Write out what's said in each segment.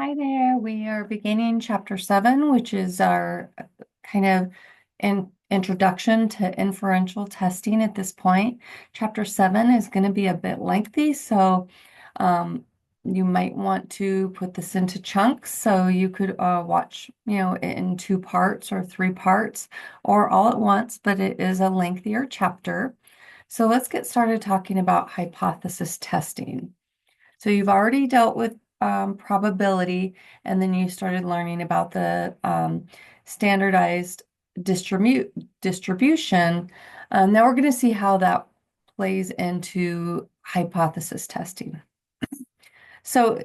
Hi there. We are beginning chapter 7, which is our kind of introduction to inferential testing at this point. Chapter 7 is going to be a bit lengthy, so um, you might want to put this into chunks. So you could watch, in 2 parts or 3 parts or all at once, but it is a lengthier chapter. So let's get started talking about hypothesis testing. So you've already dealt with probability, and then you started learning about the standardized distribution. Now we're going to see how that plays into hypothesis testing. So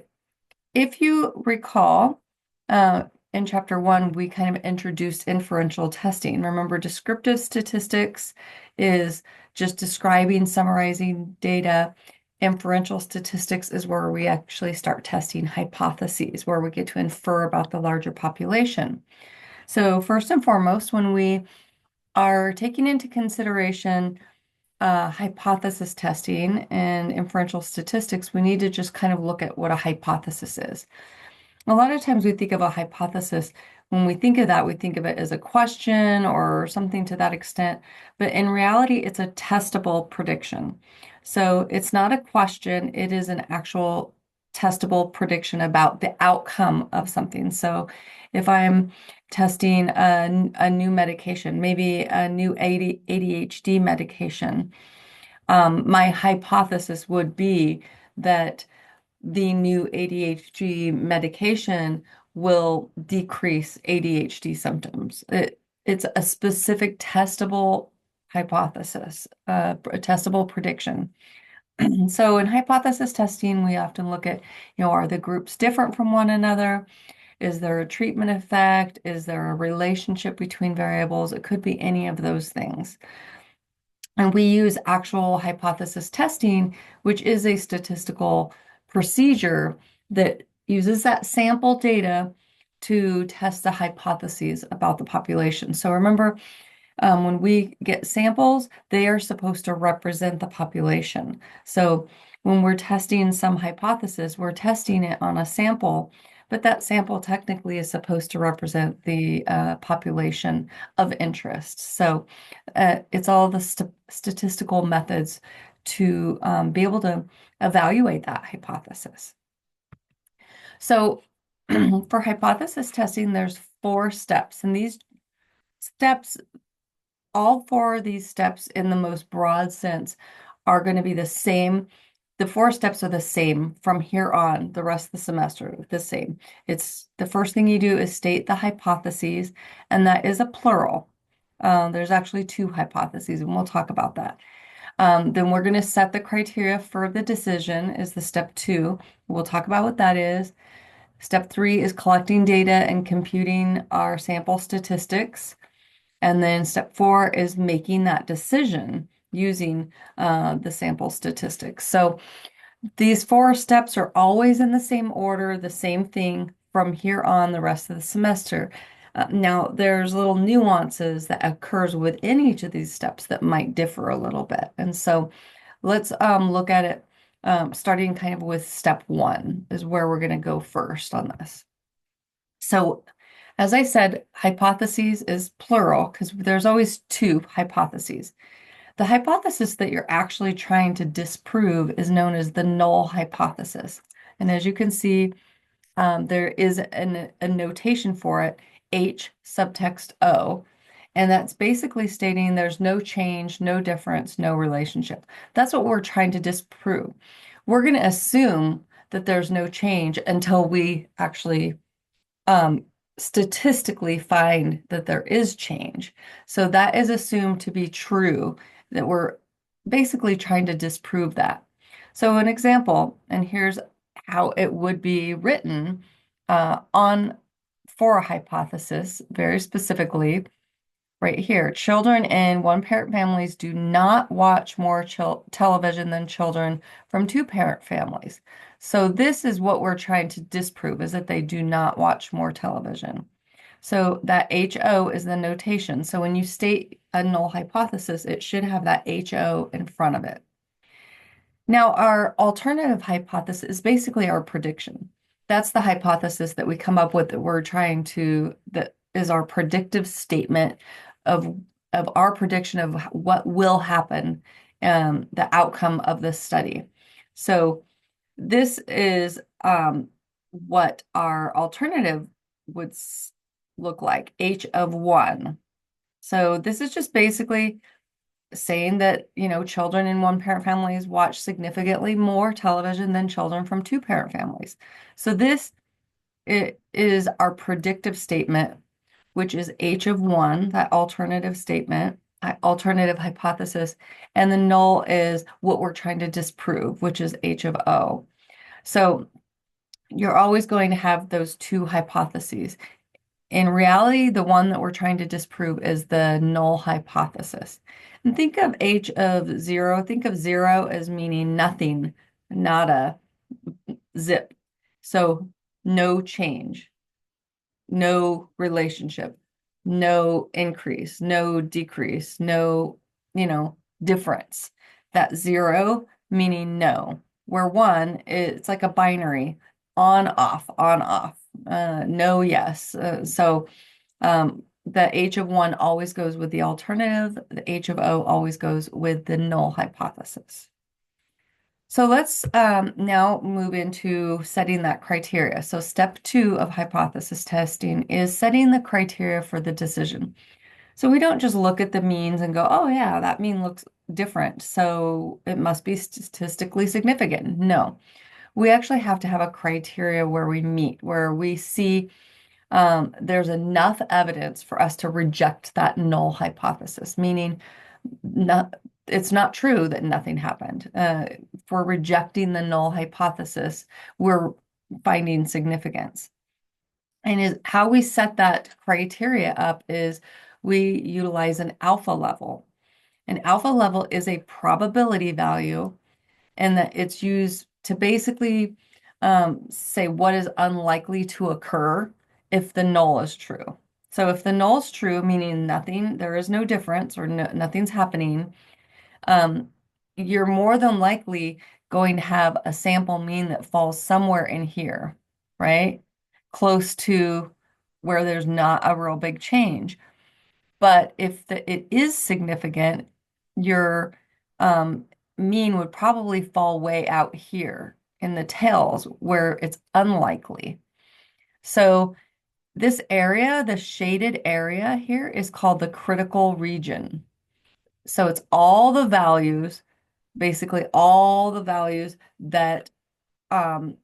if you recall, in chapter 1, we kind of introduced inferential testing. Remember, descriptive statistics is just describing, summarizing data. Inferential statistics is where we actually start testing hypotheses, where we get to infer about the larger population. So first and foremost, when we are taking into consideration hypothesis testing and inferential statistics, we need to just kind of look at what a hypothesis is. A lot of times we think of a hypothesis, when we think of that, we think of it as a question or something to that extent. But in reality, it's a testable prediction. So it's not a question, it is an actual testable prediction about the outcome of something. So if I'm testing a new medication, maybe a new ADHD medication, my hypothesis would be that the new ADHD medication will decrease ADHD symptoms. It's a specific testable hypothesis, a testable prediction. So in hypothesis testing, we often look at, are the groups different from one another? Is there a treatment effect? Is there a relationship between variables? It could be any of those things. And we use actual hypothesis testing, which is a statistical procedure that uses that sample data to test the hypotheses about the population. So remember, when we get samples, they are supposed to represent the population. So when we're testing some hypothesis, we're testing it on a sample, but that sample technically is supposed to represent the population of interest. So it's all the statistical methods to be able to evaluate that hypothesis. So for hypothesis testing, there's 4 steps, and these steps, all 4 of these steps in the most broad sense, are going to be the same. The 4 steps are the same from here on, the rest of the semester, the same. It's the first thing you do is state the hypotheses, and that is a plural. There's actually 2 hypotheses, and we'll talk about that. Then we're going to set the criteria for the decision is the step 2. We'll talk about what that is. Step 3 is collecting data and computing our sample statistics. And then step 4 is making that decision using the sample statistics. So these 4 steps are always in the same order, the same thing from here on the rest of the semester. Now, there's little nuances that occurs within each of these steps that might differ a little bit. And so let's look at it starting kind of with step 1 is where we're going to go first on this. So as I said, hypotheses is plural because there's always 2 hypotheses. The hypothesis that you're actually trying to disprove is known as the null hypothesis. And as you can see, there is a notation for it, H subtext O. And that's basically stating there's no change, no difference, no relationship. That's what we're trying to disprove. We're going to assume that there's no change until we actually statistically find that there is change. So that is assumed to be true, that we're basically trying to disprove that. So an example, and here's how it would be written for a hypothesis, very specifically, right here. Children in one-parent families do not watch more television than children from two-parent families. So this is what we're trying to disprove, is that they do not watch more television. So that HO is the notation. So when you state a null hypothesis, it should have that HO in front of it. Now, our alternative hypothesis is basically our prediction. that's the hypothesis that we come up with that we're trying to, that is our predictive statement of our prediction of what will happen, the outcome of this study. So this is what our alternative would look like, H of 1. So this is just basically saying that, children in one-parent families watch significantly more television than children from two-parent families. So this it is our predictive statement, which is H of 1, that alternative statement, alternative hypothesis, and the null is what we're trying to disprove, which is H of O. So you're always going to have those two hypotheses. In reality, the one that we're trying to disprove is the null hypothesis. And think of H of 0, think of 0 as meaning nothing, nada, zip. So no change, no relationship, no increase, no decrease, no, difference. That 0 meaning no, where 1, it's like a binary, on, off, on, off, no, yes. The H of 1 always goes with the alternative. The H of O always goes with the null hypothesis. So let's now move into setting that criteria. So step 2 of hypothesis testing is setting the criteria for the decision. So we don't just look at the means and go, oh yeah, that mean looks different, so it must be statistically significant. No, we actually have to have a criteria where we meet, where we see there's enough evidence for us to reject that null hypothesis, meaning not, it's not true that nothing happened. For rejecting the null hypothesis, we're finding significance. And is how we set that criteria up is we utilize an alpha level. An alpha level is a probability value, and that it's used to basically say what is unlikely to occur if the null is true. So if the null is true, meaning nothing, there is no difference or nothing's happening, um, you're more than likely going to have a sample mean that falls somewhere in here, right? Close to where there's not a real big change. But if it is significant, your mean would probably fall way out here in the tails where it's unlikely. So this area, the shaded area here, is called the critical region. So it's all the values, basically all the values that um,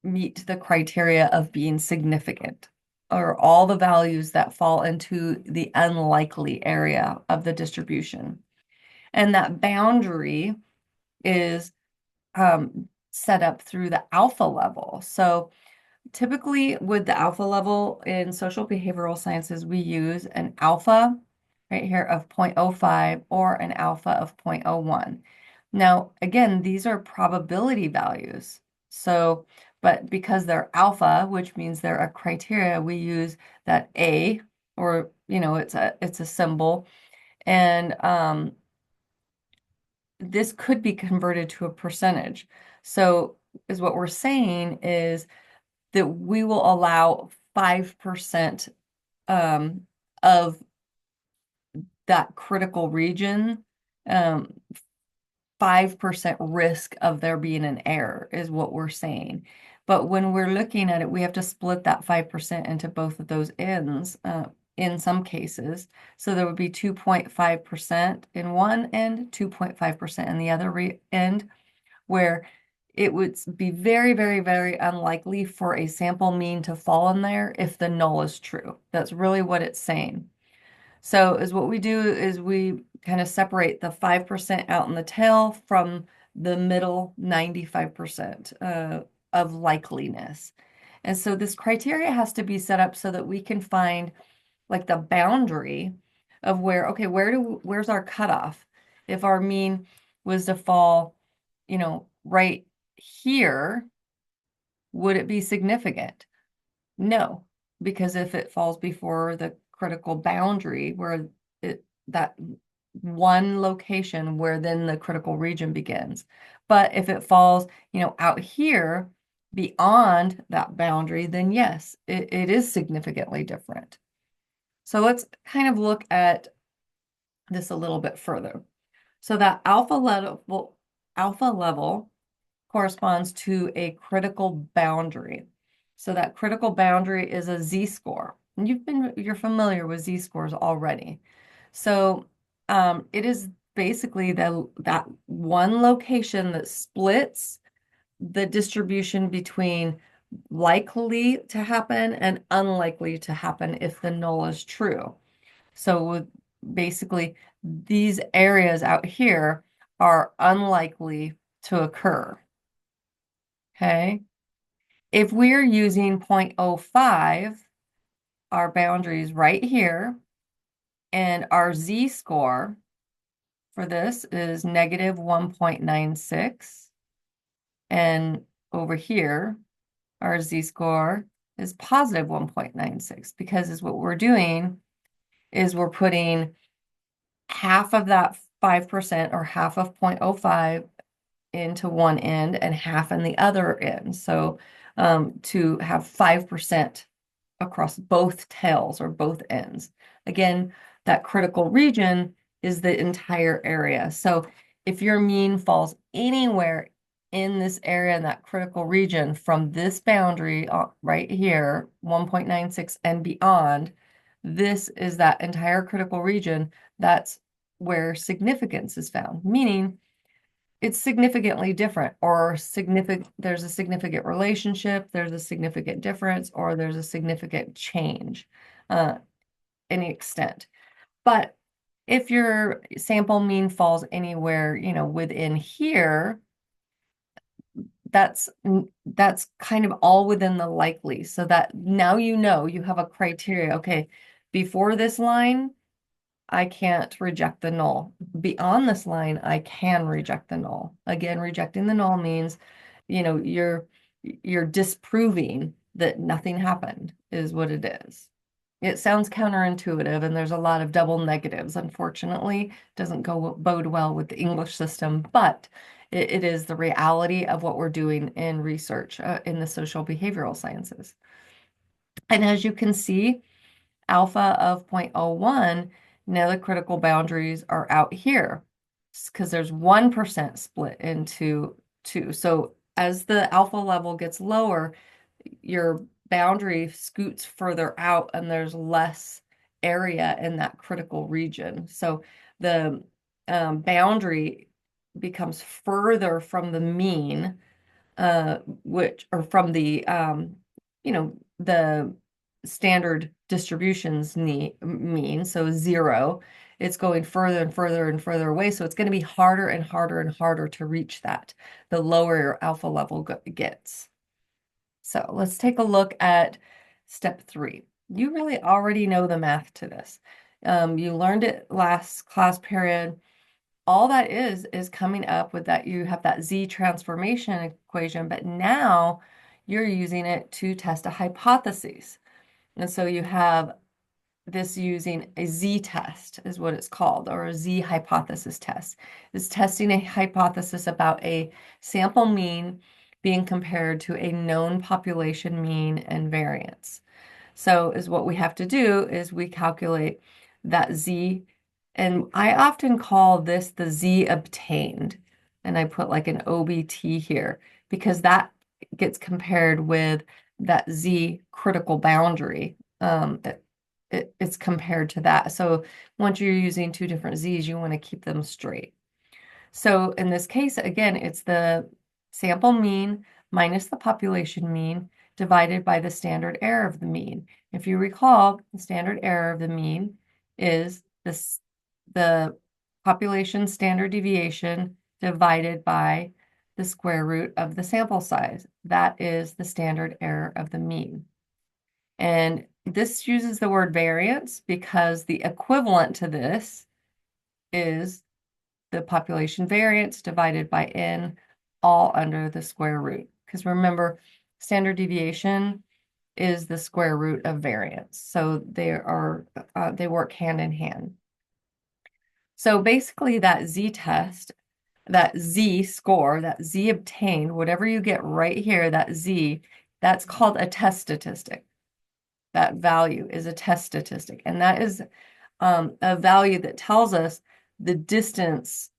meet the criteria of being significant, or all the values that fall into the unlikely area of the distribution. And that boundary is set up through the alpha level. So typically with the alpha level in social behavioral sciences, we use an alpha right here of 0.05 or an alpha of 0.01. Now, again, these are probability values. So, but because they're alpha, which means they're a criteria, we use that A, or, it's a symbol. And this could be converted to a percentage. So is what we're saying is that we will allow 5% of that critical region, 5% risk of there being an error is what we're saying. But when we're looking at it, we have to split that 5% into both of those ends in some cases. So there would be 2.5% in one end, 2.5% in the other end, where it would be very, very, very unlikely for a sample mean to fall in there if the null is true. That's really what it's saying. So is what we do is we kind of separate the 5% out in the tail from the middle 95% of likeliness. And so this criteria has to be set up so that we can find like the boundary of where, okay, where's our cutoff? If our mean was to fall, right here, would it be significant? No, because if it falls before the critical boundary where that one location where then the critical region begins. But if it falls, out here, beyond that boundary, then yes, it is significantly different. So let's kind of look at this a little bit further. So that alpha level corresponds to a critical boundary. So that critical boundary is a z-score. And you're familiar with z-scores already. So it is basically that one location that splits the distribution between likely to happen and unlikely to happen if the null is true. So basically, these areas out here are unlikely to occur. Okay. If we're using 0.05, our boundary is right here, and our z-score for this is negative 1.96. And over here, our z-score is positive 1.96 because is what we're doing is we're putting half of that 5% or half of 0.05 into one end and half in the other end. So to have 5% across both tails or both ends. Again, that critical region is the entire area. So if your mean falls anywhere in this area, in that critical region from this boundary right here, 1.96 and beyond, this is that entire critical region. That's where significance is found, meaning it's significantly different or there's a significant relationship, there's a significant difference, or there's a significant change, uh, any extent. But if your sample mean falls anywhere, within here, that's kind of all within the likely. So that now you have a criteria. Okay, before this line, I can't reject the null. Beyond this line, I can reject the null. Again, rejecting the null means, you're disproving that nothing happened is what it is. It sounds counterintuitive, and there's a lot of double negatives. Unfortunately, it doesn't bode well with the English system, but it is the reality of what we're doing in research in the social behavioral sciences. And as you can see, alpha of 0.01, now the critical boundaries are out here because there's 1% split into two. So as the alpha level gets lower, your boundary scoots further out and there's less area in that critical region. So the boundary becomes further from the mean, or from the, the standard distributions mean, so 0, it's going further and further and further away. So it's going to be harder and harder and harder to reach that, the lower your alpha level gets. So let's take a look at step 3. You really already know the math to this. You learned it last class period. All that is coming up with that. You have that Z transformation equation, but now you're using it to test a hypothesis. And so you have this using a Z-test is what it's called, or a Z hypothesis test. It's testing a hypothesis about a sample mean being compared to a known population mean and variance. So is what we have to do is we calculate that Z, and I often call this the Z obtained, and I put like an OBT here because that gets compared with that Z critical boundary. It's compared to that. So once you're using two different Z's, you want to keep them straight. So in this case, again, it's the sample mean minus the population mean divided by the standard error of the mean. If you recall, the standard error of the mean is the population standard deviation divided by the square root of the sample size. That is the standard error of the mean. And this uses the word variance because the equivalent to this is the population variance divided by n, all under the square root. Because remember, standard deviation is the square root of variance. So they work hand in hand. So basically that Z-test that Z score, that Z obtained, whatever you get right here, that Z, that's called a test statistic. That value is a test statistic. And that is a value that tells us the distance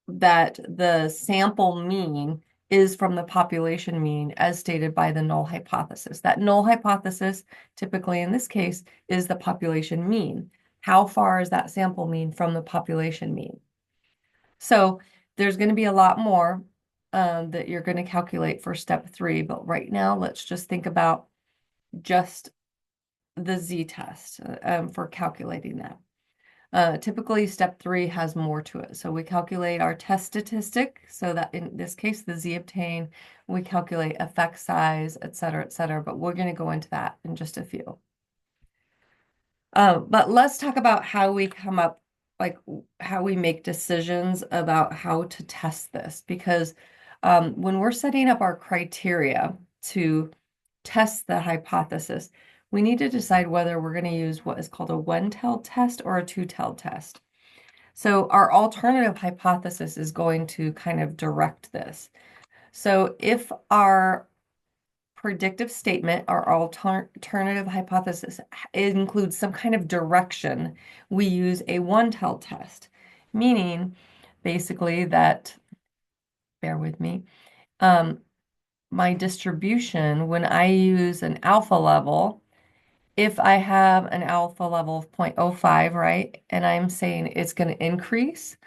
that the sample mean is from the population mean as stated by the null hypothesis. That null hypothesis, typically in this case, is the population mean. How far is that sample mean from the population mean? So there's going to be a lot more that you're going to calculate for step 3, but right now let's just think about just the z-test for calculating that. Typically, step 3 has more to it. So we calculate our test statistic, so that in this case, the z obtained, we calculate effect size, et cetera, but we're going to go into that in just a few. But let's talk about how we come up, like how we make decisions about how to test this, because when we're setting up our criteria to test the hypothesis, we need to decide whether we're going to use what is called a one-tailed test or a two-tailed test. So our alternative hypothesis is going to kind of direct this. So if our predictive statement, our alternative hypothesis, includes some kind of direction, we use a one-tailed test, meaning basically that, bear with me, my distribution, when I use an alpha level, if I have an alpha level of 0.05, right, and I'm saying it's going to increase,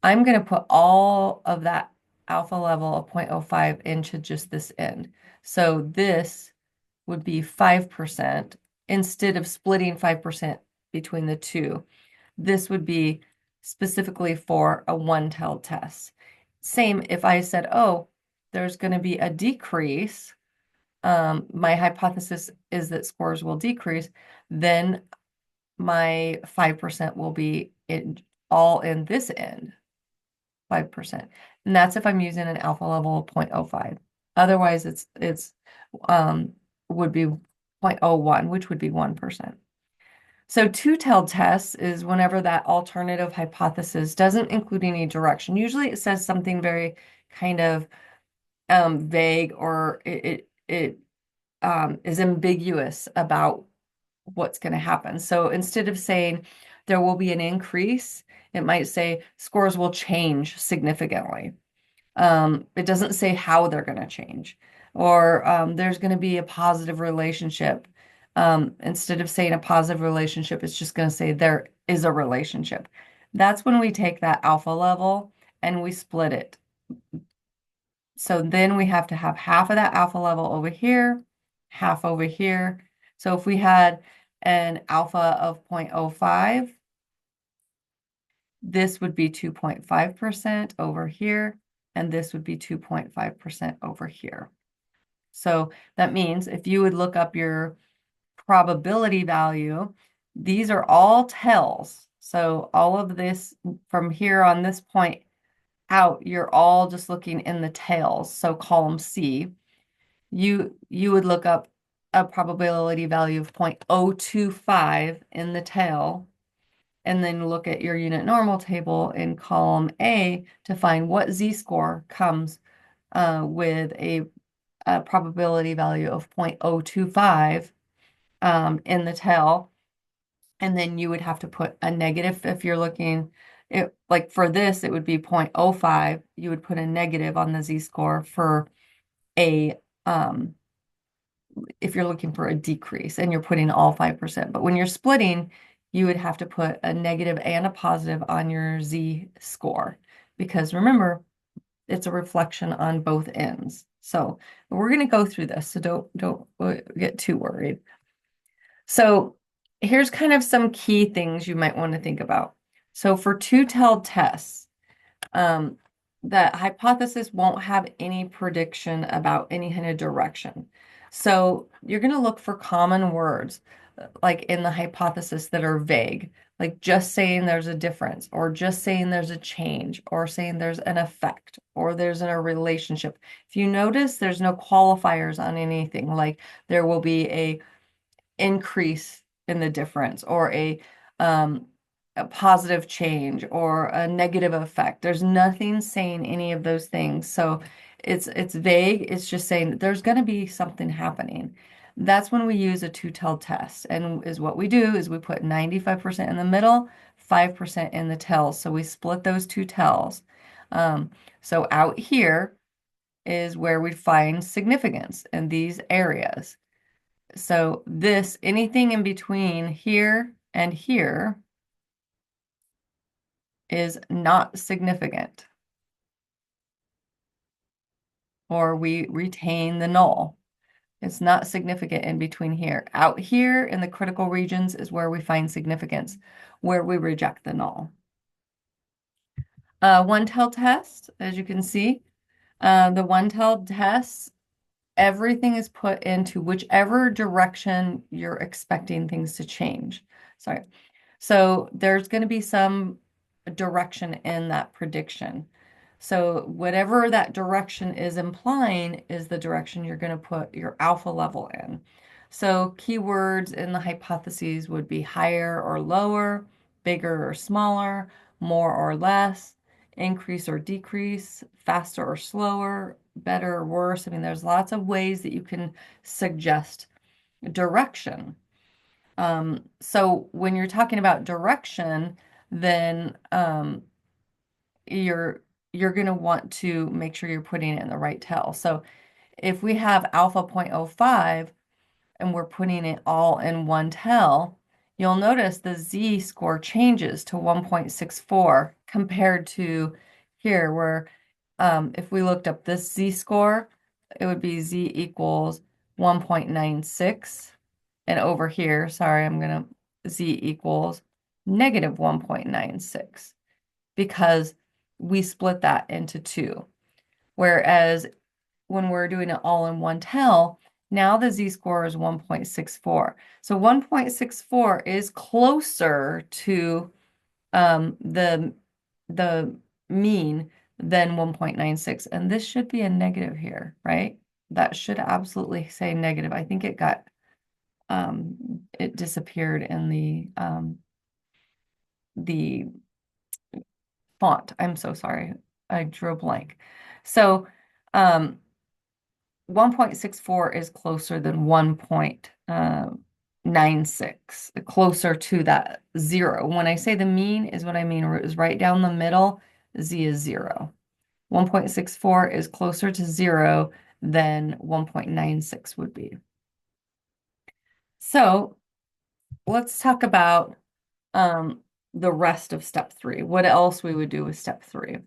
I'm going to put all of that alpha level of 0.05 into just this end. So this would be 5% instead of splitting 5% between the two. This would be specifically for a one-tailed test. Same if I said, oh, there's going to be a decrease. My hypothesis is that scores will decrease, then my 5% will be all in this end, 5%. And that's if I'm using an alpha level of 0.05. Otherwise, it's would be 0.01, which would be 1%. So two-tailed tests is whenever that alternative hypothesis doesn't include any direction. Usually it says something very kind of vague, or it is ambiguous about what's going to happen. So instead of saying there will be an increase, it might say scores will change significantly. It doesn't say how they're going to change, or there's going to be a positive relationship. Instead of saying a positive relationship, it's just going to say there is a relationship. That's when we take that alpha level and we split it. So then we have to have half of that alpha level over here, half over here. So if we had an alpha of 0.05, this would be 2.5% over here, and this would be 2.5% over here. So that means if you would look up your probability value, these are all tails. So all of this from here on this point out, you're all just looking in the tails. So column C, you would look up a probability value of 0.025 in the tail, and then look at your unit normal table in column A to find what z-score comes with a probability value of 0.025 in the tail. And then you would have to put a negative if you're looking, like for this, it would be 0.05. You would put a negative on the z-score for a if you're looking for a decrease and you're putting all 5%. But when you're splitting, you would have to put a negative and a positive on your z-score, because remember, it's a reflection on both ends. So we're going to go through this, so don't get too worried. So here's kind of some key things you might want to think about. So for two-tailed tests, that hypothesis won't have any prediction about any kind of direction. So you're going to look for common words like in the hypothesis that are vague, like just saying there's a difference, or just saying there's a change, or saying there's an effect, or there's a relationship. If you notice, there's no qualifiers on anything, like there will be a increase in the difference, or a a positive change or a negative effect. There's nothing saying any of those things. So it's vague. It's just saying there's going to be something happening. That's when we use a two-tailed test. And is what we do is we put 95% in the middle, 5% in the tails. So we split those two tails. Um, so out here is where we find significance in these areas. So this, anything in between here and here is not significant, or we retain the null. It's not significant in between here. Out here in the critical regions is where we find significance, where we reject the null. One-tailed test, as you can see, the one-tailed test, everything is put into whichever direction you're expecting things to change. Sorry. So there's going to be some direction in that prediction. So whatever that direction is implying is the direction you're going to put your alpha level in. So keywords in the hypotheses would be higher or lower, bigger or smaller, more or less, increase or decrease, faster or slower, better or worse. I mean, there's lots of ways that you can suggest direction. So when you're talking about direction, then you're going to want to make sure you're putting it in the right tail. So if we have alpha 0.05 and we're putting it all in one tail, you'll notice the z-score changes to 1.64 compared to here where if we looked up this z-score, it would be z equals 1.96. And over here, sorry, I'm going to z equals negative 1.96 because we split that into two. Whereas when we're doing it all in one tail, now the z-score is 1.64. So 1.64 is closer to the mean than 1.96. And this should be a negative here, right? That should absolutely say negative. I think it disappeared in the font. I'm so sorry. I drew a blank. So 1.64 is closer than 1.96, closer to that zero. When I say the mean is what I mean is right down the middle, z is 0. 1.64 is closer to 0 than 1.96 would be. So let's talk about the rest of step 3. What else we would do with step 3.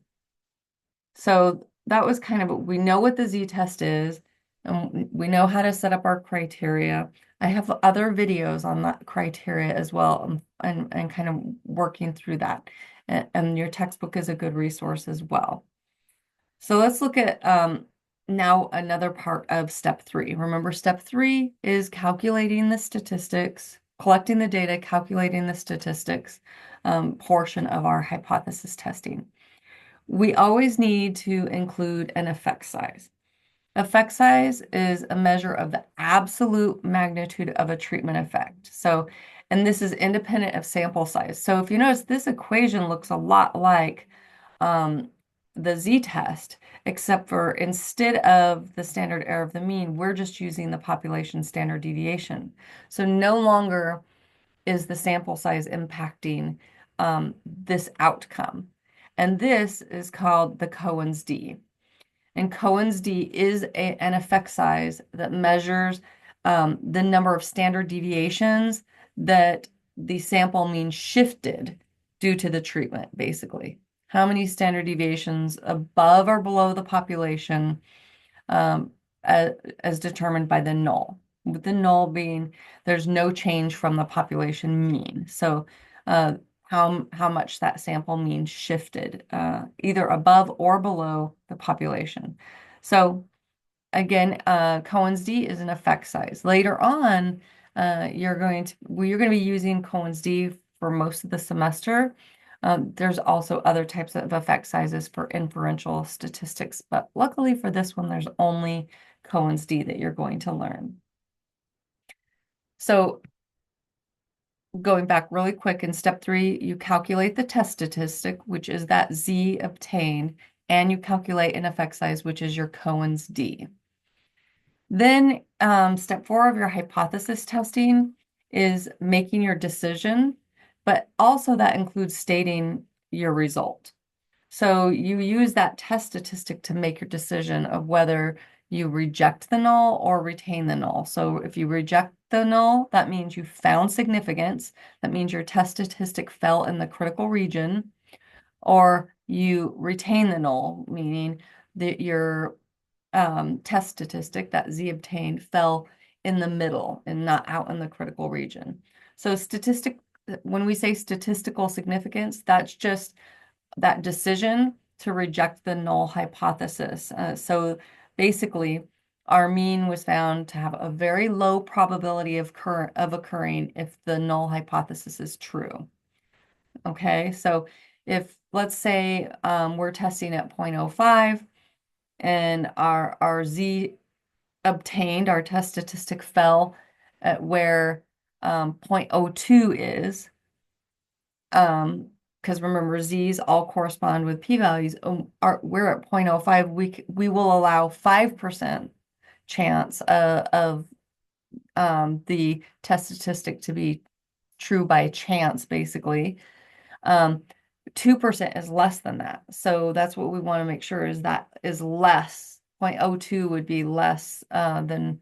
So that was kind of, we know what the z-test is, and we know how to set up our criteria. I have other videos on that criteria as well, and kind of working through that. And your textbook is a good resource as well. So let's look at now another part of step 3. Remember, step 3 is calculating the statistics, collecting the data, calculating the statistics portion of our hypothesis testing. We always need to include an effect size. Effect size is a measure of the absolute magnitude of a treatment effect. So, and this is independent of sample size. So if you notice, this equation looks a lot like the z-test, except for instead of the standard error of the mean, we're just using the population standard deviation. So no longer is the sample size impacting this outcome. And this is called the Cohen's d. And Cohen's d is an effect size that measures the number of standard deviations that the sample mean shifted due to the treatment, basically. How many standard deviations above or below the population as determined by the null. With the null being there's no change from the population mean. So how much that sample mean shifted, either above or below the population. So again, Cohen's d is an effect size. Later on, you're going to be using Cohen's d for most of the semester. There's also other types of effect sizes for inferential statistics, but luckily for this one, there's only Cohen's d that you're going to learn. So going back really quick, in step 3, you calculate the test statistic, which is that Z obtained, and you calculate an effect size, which is your Cohen's d. Then step 4 of your hypothesis testing is making your decision, but also that includes stating your result. So you use that test statistic to make your decision of whether you reject the null or retain the null. So if you reject the null, that means you found significance. That means your test statistic fell in the critical region. Or you retain the null, meaning that your test statistic that Z obtained fell in the middle and not out in the critical region. So when we say statistical significance, that's just that decision to reject the null hypothesis. So basically, our mean was found to have a very low probability of occurring if the null hypothesis is true. Okay, so if, let's say, we're testing at 0.05 and our Z obtained, our test statistic fell at where 0.02 is, because remember, Z's all correspond with p-values. We're at 0.05, we will allow 5% chance of the test statistic to be true by chance, basically. 2% is less than that. So that's what we want to make sure is that is less. 0.02 would be less than,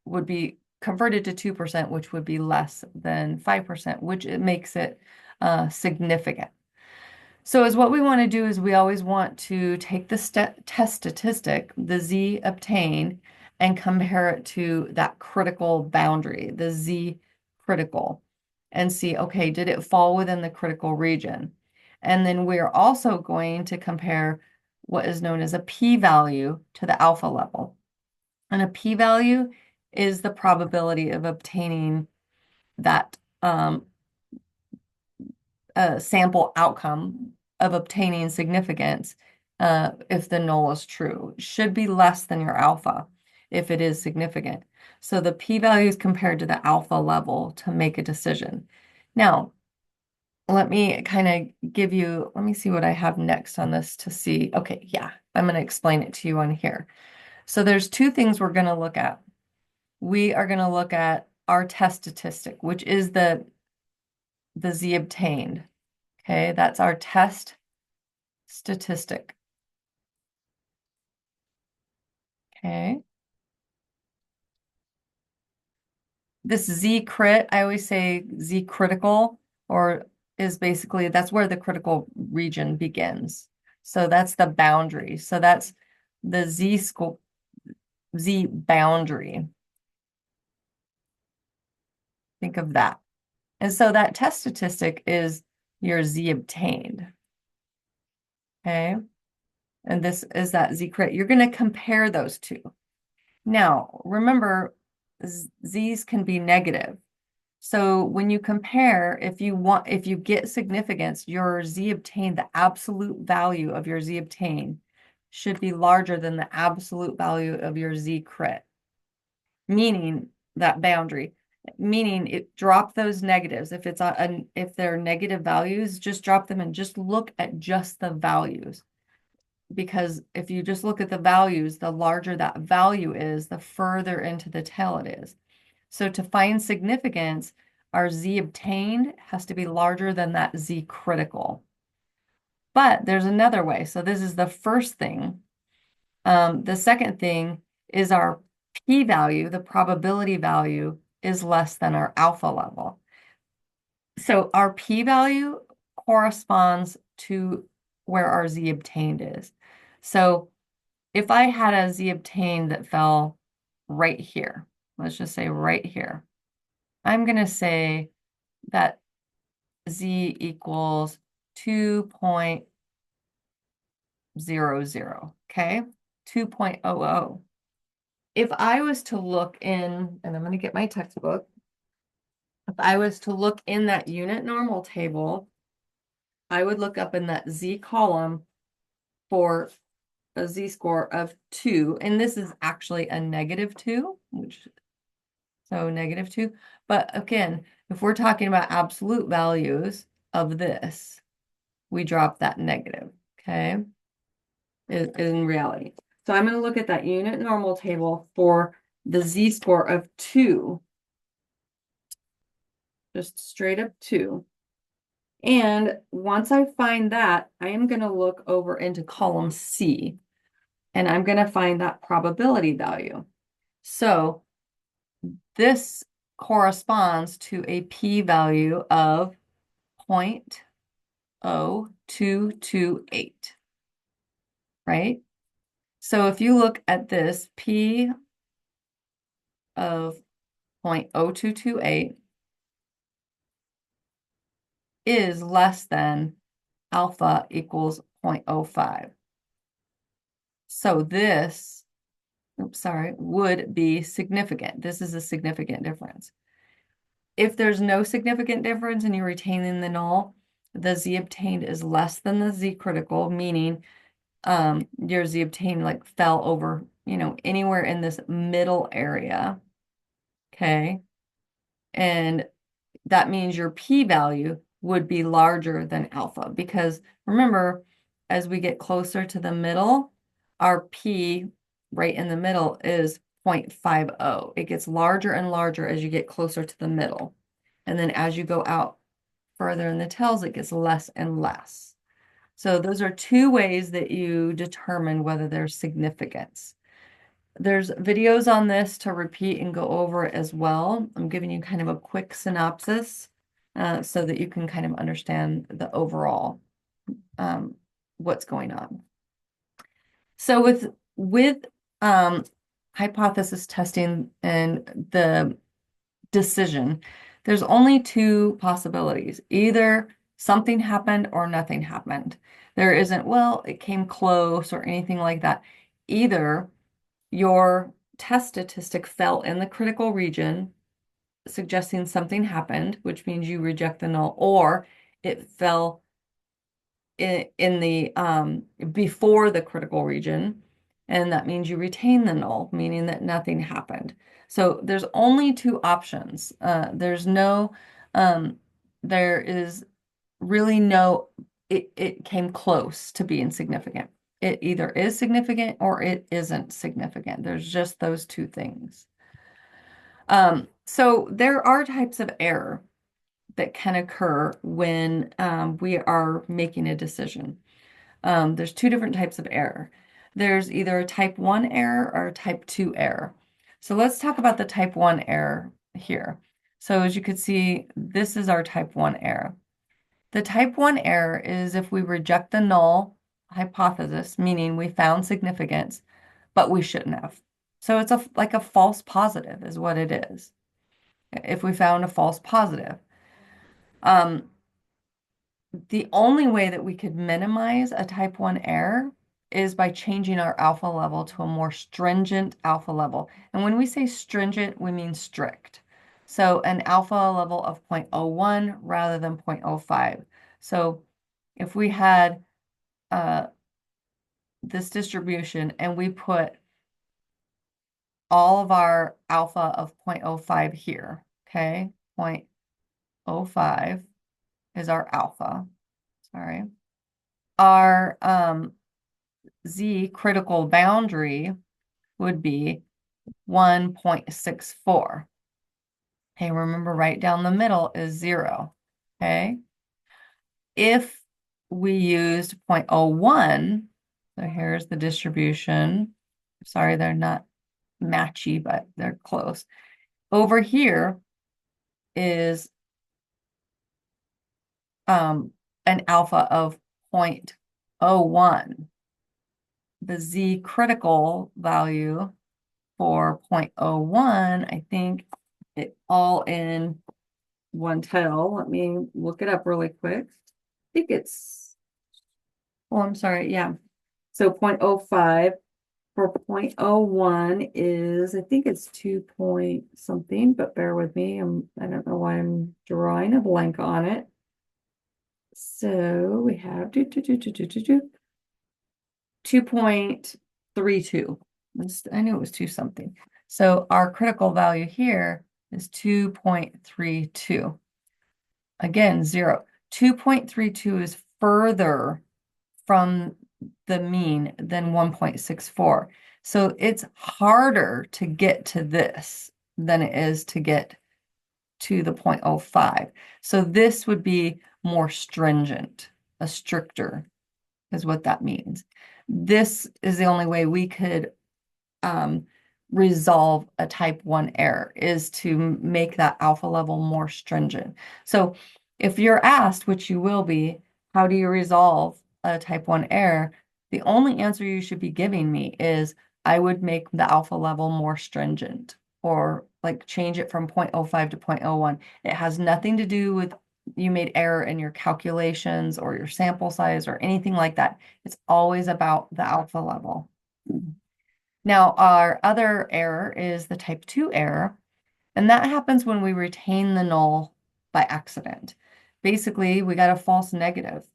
would be converted to 2%, which would be less than 5%, which it makes it significant. So is what we want to do is we always want to take the test statistic, the Z obtained, and compare it to that critical boundary, the Z critical, and see, okay, did it fall within the critical region? And then we're also going to compare what is known as a p-value to the alpha level. And a p-value is the probability of obtaining that sample outcome of obtaining significance if the null is true. It should be less than your alpha if it is significant. So the p-value is compared to the alpha level to make a decision. Now, let me kind of give you, let me see what I have next on this to see. Okay, yeah, I'm going to explain it to you on here. So there's 2 things we're going to look at. We are going to look at our test statistic, which is the Z obtained. Okay, that's our test statistic. Okay. This Z crit, I always say Z critical, or is basically, that's where the critical region begins. So that's the boundary. So that's the Z boundary. Think of that. And so that test statistic is your Z obtained. Okay. And this is that Z crit. You're going to compare those two. Now, remember, Z's can be negative. So when you compare, if you get significance, your Z obtained, the absolute value of your Z obtained should be larger than the absolute value of your Z crit, meaning that boundary, meaning it drop those negatives. If if they're negative values, just drop them and just look at just the values. Because if you just look at the values, the larger that value is, the further into the tail it is. So to find significance, our Z obtained has to be larger than that Z critical. But there's another way. So this is the first thing. The second thing is our p-value, the probability value, is less than our alpha level. So our p-value corresponds to where our Z obtained is. So if I had a Z obtained that fell right here, let's just say right here, I'm going to say that Z equals 2.00, okay? 2.00. If I was to look in, and I'm going to get my textbook, if I was to look in that unit normal table, I would look up in that Z column for a Z score of 2, and this is actually a -2, so -2. But again, If we're talking about absolute values of this, we drop that negative, okay, in reality. So I'm going to look at that unit normal table for the z-score of 2, just straight up 2. And once I find that, I am going to look over into column C, and I'm going to find that probability value. So this corresponds to a p-value of 0.0228, right? So if you look at this, p of 0.0228 is less than alpha equals 0.05. So this, oops, sorry, would be significant. This is a significant difference. If there's no significant difference and you're retaining the null, the z obtained is less than the z critical, meaning your z obtained like fell over, anywhere in this middle area. Okay. And that means your p-value would be larger than alpha, because remember, as we get closer to the middle, our p right in the middle is 0.50. It gets larger and larger as you get closer to the middle. And then as you go out further in the tails, it gets less and less. So those are two ways that you determine whether there's significance. There's videos on this to repeat and go over it as well. I'm giving you kind of a quick synopsis so that you can kind of understand the overall what's going on. So with hypothesis testing and the decision, there's only two possibilities. Either something happened or nothing happened. There isn't, well, it came close or anything like that. Either your test statistic fell in the critical region, suggesting something happened, which means you reject the null, or it fell in the before the critical region, and that means you retain the null, meaning that nothing happened. So there's only two options. There is really no, it came close to being significant. It either is significant or it isn't significant. There's just those two things. So there are types of error that can occur when we are making a decision. There's two different types of error. There's either a type 1 error or a type 2 error. So let's talk about the type 1 error here. So as you can see, this is our type 1 error. The type 1 error is if we reject the null hypothesis, meaning we found significance, but we shouldn't have. So it's like a false positive is what it is. If we found a false positive. The only way that we could minimize a type 1 error is by changing our alpha level to a more stringent alpha level. And when we say stringent, we mean strict. So an alpha level of 0.01 rather than 0.05. So if we had this distribution and we put all of our alpha of 0.05 here, okay? 0.05 is our alpha, sorry. Our Z critical boundary would be 1.64. Okay, remember right down the middle is 0, okay? If we used 0.01, so here's the distribution. Sorry, they're not matchy, but they're close. Over here is an alpha of 0.01. The Z critical value for 0.01, I think it all in one tail. Let me look it up really quick. I think it's, oh, I'm sorry, yeah. So 0.05 for 0.01 is, I think it's 2 point something, but bear with me. I don't know why I'm drawing a blank on it. So we have 2.32. I knew it was 2 something. So our critical value here is 2.32. Again, 0. 2.32 is further from the mean than 1.64. So it's harder to get to this than it is to get to the 0.05. So this would be more stringent, a stricter is what that means. This is the only way we could resolve a type 1 error, is to make that alpha level more stringent. So if you're asked, which you will be, how do you resolve a type 1 error? The only answer you should be giving me is I would make the alpha level more stringent, or like change it from 0.05 to 0.01. It has nothing to do with you made error in your calculations or your sample size or anything like that. It's always about the alpha level. Now, our other error is the type 2 error, and that happens when we retain the null by accident. Basically, we got a false negative.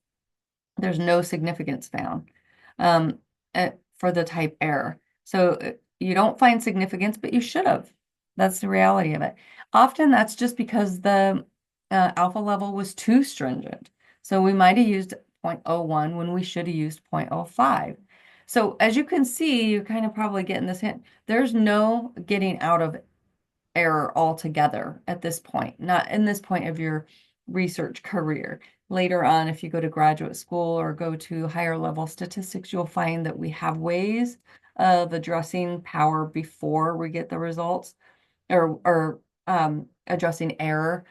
There's no significance found for the type error. So you don't find significance, but you should have. That's the reality of it. Often that's just because the alpha level was too stringent. So we might have used 0.01 when we should have used 0.05. So as you can see, you're kind of probably getting this hint. There's no getting out of error altogether at this point, not in this point of your research career. Later on, if you go to graduate school or go to higher level statistics, you'll find that we have ways of addressing power before we get the results, or addressing error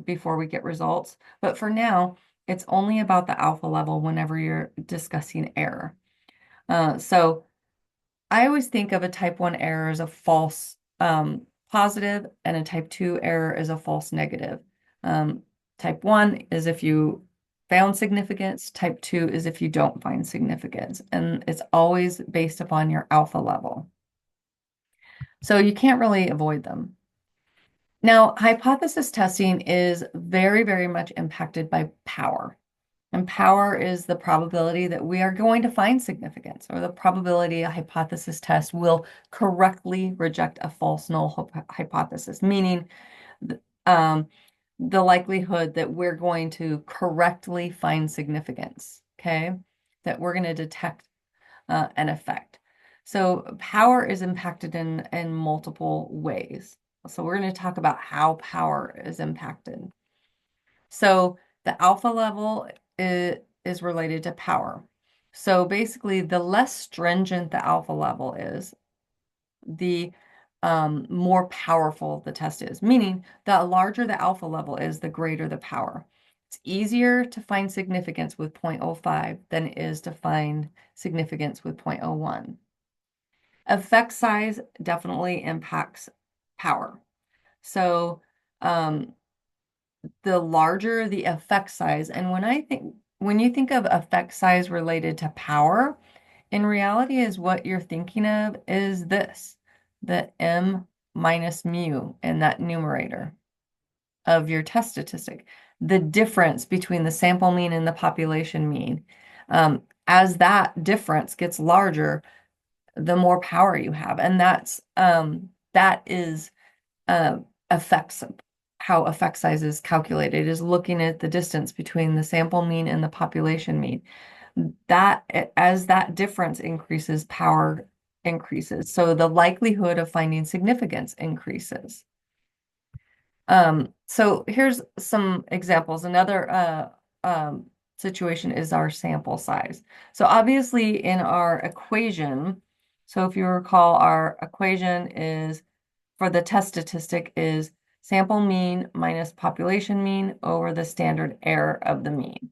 before we get results. But for now, it's only about the alpha level whenever you're discussing error. So I always think of a type 1 error as a false positive, and a type 2 error as a false negative. Type 1 is if you found significance, type 2 is if you don't find significance, and it's always based upon your alpha level. So you can't really avoid them. Now, hypothesis testing is very, very much impacted by power. And power is the probability that we are going to find significance, or the probability a hypothesis test will correctly reject a false null hypothesis, meaning the likelihood that we're going to correctly find significance, okay? That we're going to detect an effect. So power is impacted in multiple ways. So we're going to talk about how power is impacted. So the alpha level is related to power. So basically, the less stringent the alpha level is, the more powerful the test is, meaning the larger the alpha level is, the greater the power. It's easier to find significance with 0.05 than it is to find significance with 0.01. Effect size definitely impacts power. So the larger the effect size, and when you think of effect size related to power, in reality is what you're thinking of is this, the M minus mu in that numerator of your test statistic, the difference between the sample mean and the population mean. As that difference gets larger, the more power you have, and that is affects how effect size is calculated, is looking at the distance between the sample mean and the population mean. That, as that difference increases, power increases. So the likelihood of finding significance increases. So here's some examples. Another situation is our sample size. So obviously in our equation, so if you recall, our equation is for the test statistic is sample mean minus population mean over the standard error of the mean.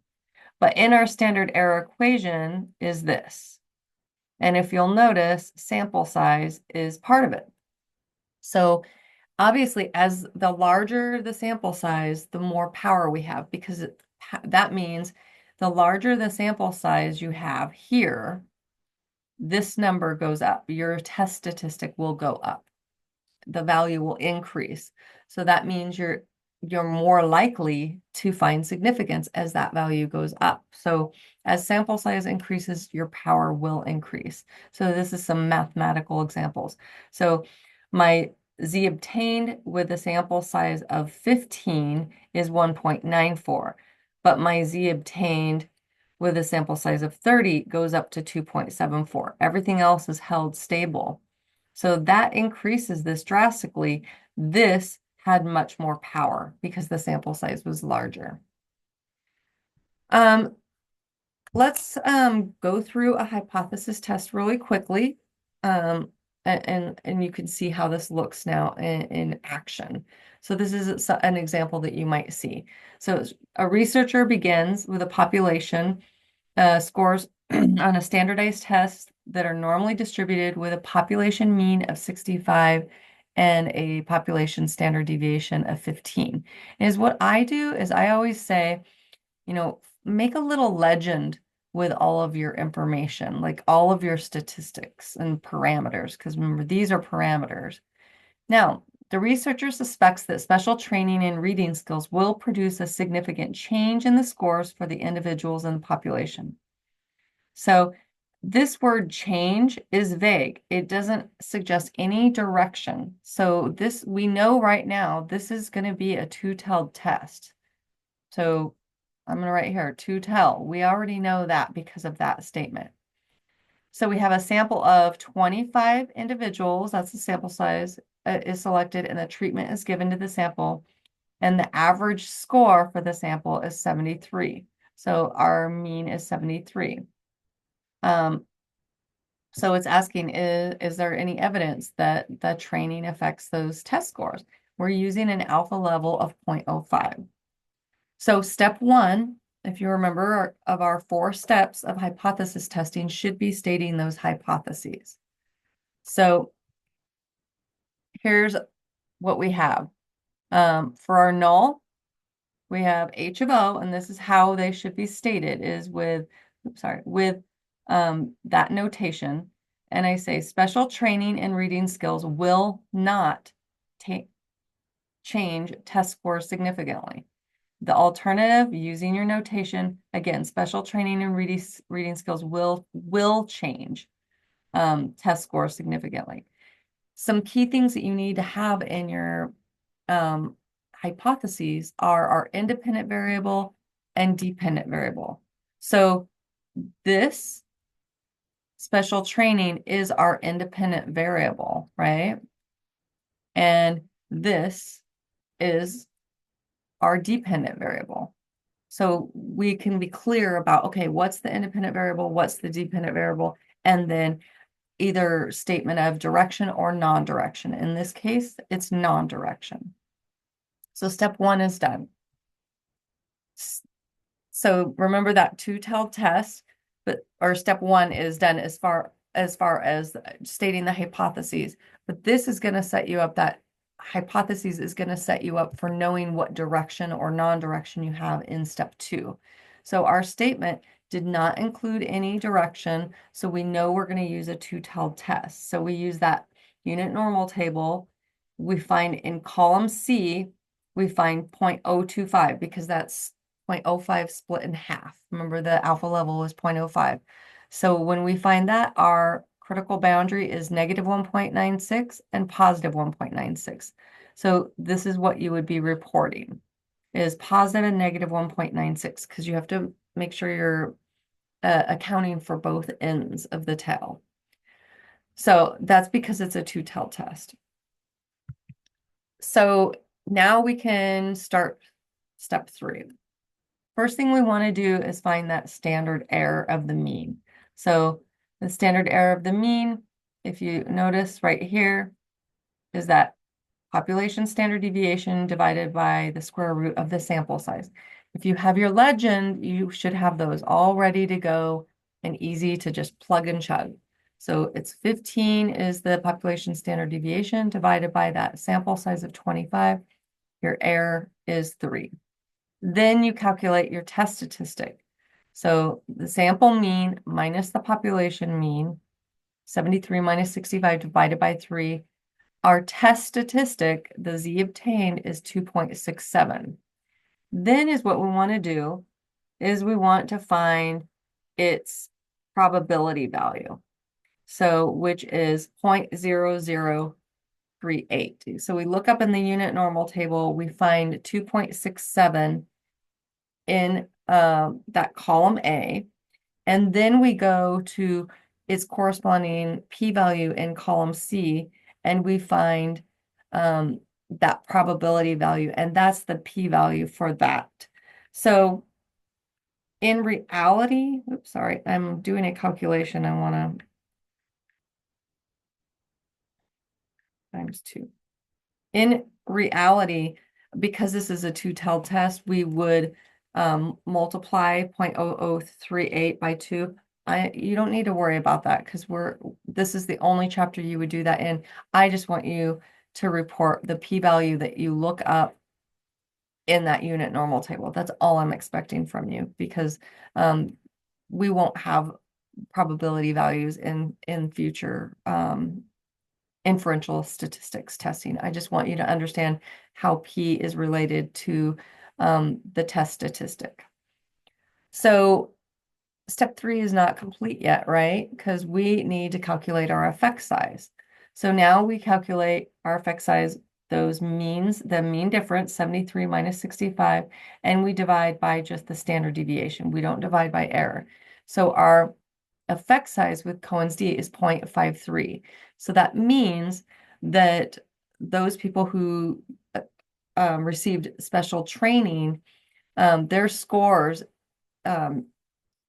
But in our standard error equation is this. And if you'll notice, sample size is part of it. So obviously, as the larger the sample size, the more power we have, because that means the larger the sample size you have here, this number goes up. Your test statistic will go up. The value will increase. So that means you're more likely to find significance as that value goes up. So as sample size increases, your power will increase. So this is some mathematical examples. So my Z obtained with a sample size of 15 is 1.94, but my Z obtained with a sample size of 30 goes up to 2.74. Everything else is held stable. So that increases this drastically. This had much more power because the sample size was larger. Let's go through a hypothesis test really quickly. And you can see how this looks now in action. So this is an example that you might see. So a researcher begins with a population scores on a standardized test that are normally distributed with a population mean of 65 and a population standard deviation of 15. Is what I do is I always say, make a little legend with all of your information, like all of your statistics and parameters, because remember, these are parameters. Now, the researcher suspects that special training in reading skills will produce a significant change in the scores for the individuals in the population. So this word change is vague. It doesn't suggest any direction. So this, we know right now, this is going to be a two-tell test. So I'm going to write here, two-tell. We already know that because of that statement. So we have a sample of 25 individuals. That's the sample size is selected, and the treatment is given to the sample. And the average score for the sample is 73. So our mean is 73. So it's asking, is there any evidence that the training affects those test scores? We're using an alpha level of 0.05. So step one, if you remember, of our 4 steps of hypothesis testing should be stating those hypotheses. So here's what we have. For our null, we have H of O, and this is how they should be stated, is with that notation. And I say special training and reading skills will not change test scores significantly. The alternative, using your notation, again, special training and reading skills will change test scores significantly. Some key things that you need to have in your hypotheses are our independent variable and dependent variable. So this special training is our independent variable, right? And this is our dependent variable. So we can be clear about, okay, what's the independent variable, what's the dependent variable, and then either statement of direction or non-direction. In this case, it's non-direction. So step 1 is done. So remember that two-tell test, or step 1 is done as far as stating the hypotheses. But this is going to set you up, that hypotheses is going to set you up for knowing what direction or non-direction you have in step 2. So our statement did not include any direction, so we know we're going to use a two-tell test. So we use that unit normal table. We find in column C, we find 0.025 because that's 0.05 split in half. Remember, the alpha level is 0.05. So when we find that, our critical boundary is negative 1.96 and positive 1.96. So this is what you would be reporting, is positive and negative 1.96, because you have to make sure you're accounting for both ends of the tail. So that's because it's a two-tell test. So now we can start step 3. First thing we want to do is find that standard error of the mean. So the standard error of the mean, if you notice right here, is that population standard deviation divided by the square root of the sample size. If you have your legend, you should have those all ready to go and easy to just plug and chug. So it's 15 is the population standard deviation divided by that sample size of 25. Your error is 3. Then you calculate your test statistic. So the sample mean minus the population mean, 73 minus 65 divided by 3. Our test statistic, the Z obtained, is 2.67. Then is what we want to do is we want to find its probability value. So which is 0.00 2.038. So we look up in the unit normal table, we find 2.67 in that column A, and then we go to its corresponding p-value in column C, and we find that probability value, and that's the p-value for that. So in reality, oops, sorry, I'm doing a calculation. I want to times 2. In reality, because this is a two-tailed test, we would multiply 0.0038 by 2. You don't need to worry about that because this is the only chapter you would do that in. I just want you to report the p-value that you look up in that unit normal table. That's all I'm expecting from you, because we won't have probability values in future inferential statistics testing. I just want you to understand how P is related to the test statistic. So step 3 is not complete yet, right? Because we need to calculate our effect size. So now we calculate our effect size, those means, the mean difference, 73 minus 65, and we divide by just the standard deviation. We don't divide by error. So our effect size with Cohen's d is 0.53. So that means that those people who received special training, their scores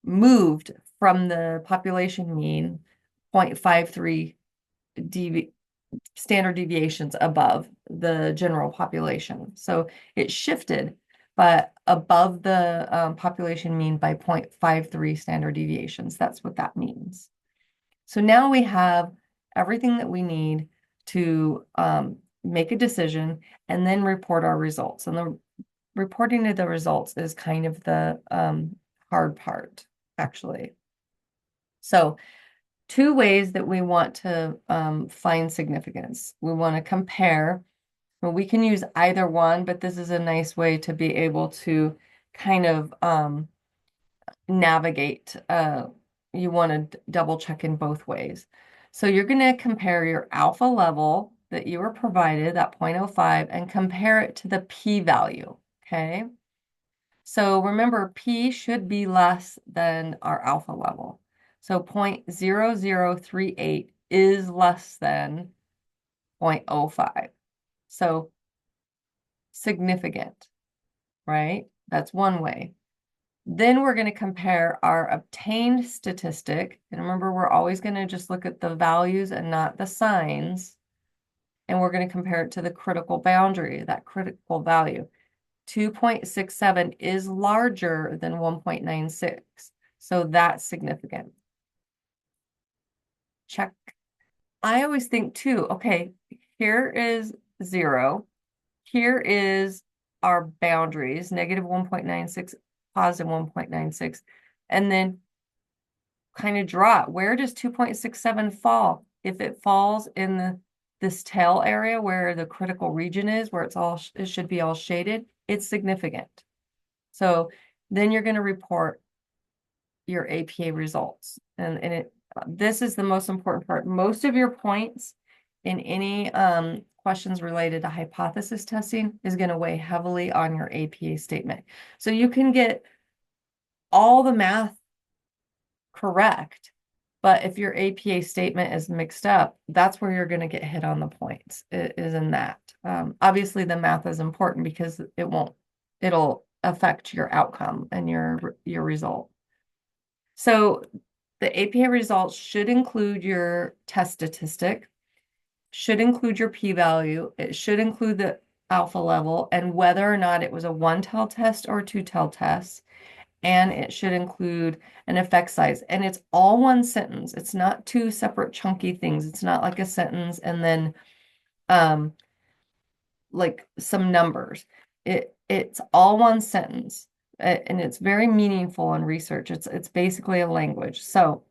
moved from the population mean 0.53 standard deviations above the general population. So it shifted, but above the population mean by 0.53 standard deviations. That's what that means. So now we have everything that we need to make a decision and then report our results. And the reporting of the results is kind of the hard part, actually. So 2 ways that we want to find significance. We want to compare. Well, we can use either one, but this is a nice way to be able to kind of navigate. You want to double check in both ways. So you're going to compare your alpha level that you were provided, that 0.05, and compare it to the p-value, okay? So remember, p should be less than our alpha level. So 0.0038 is less than 0.05. So significant, right? That's one way. Then we're going to compare our obtained statistic. And remember, we're always going to just look at the values and not the signs. And we're going to compare it to the critical boundary, that critical value. 2.67 is larger than 1.96. So that's significant. Check. I always think too, okay, here is 0. Here is our boundaries, negative 1.96, positive 1.96. And then kind of draw it. Where does 2.67 fall? If it falls in this tail area where the critical region is, where it should be all shaded, it's significant. So then you're going to report your APA results. And this is the most important part. Most of your points in any questions related to hypothesis testing is going to weigh heavily on your APA statement. So you can get all the math correct, but if your APA statement is mixed up, that's where you're going to get hit on the points, is in that. Obviously, the math is important because it'll affect your outcome and your result. So the APA results should include your test statistic, should include your p-value, it should include the alpha level, and whether or not it was a one-tailed test or a two-tailed test, and it should include an effect size. And it's all one sentence. It's not 2 separate chunky things. It's not like a sentence and then like some numbers. It's all one sentence, and it's very meaningful in research. It's basically a language. So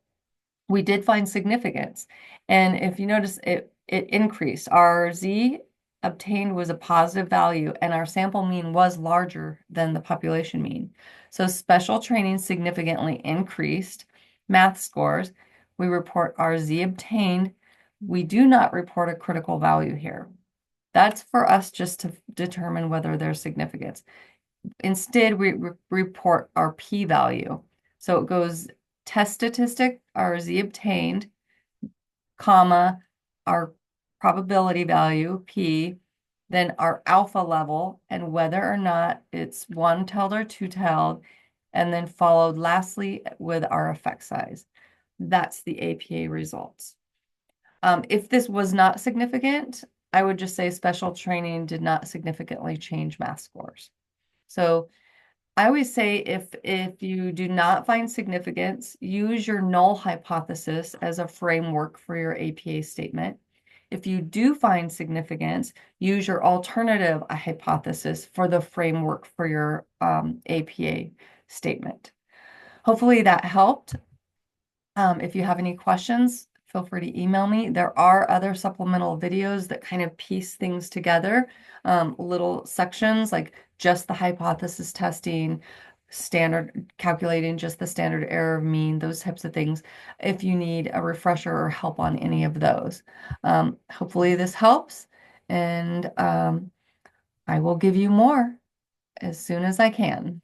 we did find significance. And if you notice, it increased. Our Z obtained was a positive value, and our sample mean was larger than the population mean. So special training significantly increased math scores. We report our Z obtained We do not report a critical value here. That's for us just to determine whether there's significance. Instead, we report our p-value. So it goes test statistic, our z obtained, comma, our probability value, p, then our alpha level, and whether or not it's one-tailed or two-tailed, and then followed lastly with our effect size. That's the APA results. If this was not significant, I would just say special training did not significantly change math scores. So I always say if you do not find significance, use your null hypothesis as a framework for your APA statement. If you do find significance, use your alternative hypothesis for the framework for your APA statement. Hopefully that helped. If you have any questions, feel free to email me. There are other supplemental videos that kind of piece things together, little sections like just the hypothesis testing, standard calculating just the standard error of mean, those types of things, if you need a refresher or help on any of those. Hopefully this helps, and I will give you more as soon as I can.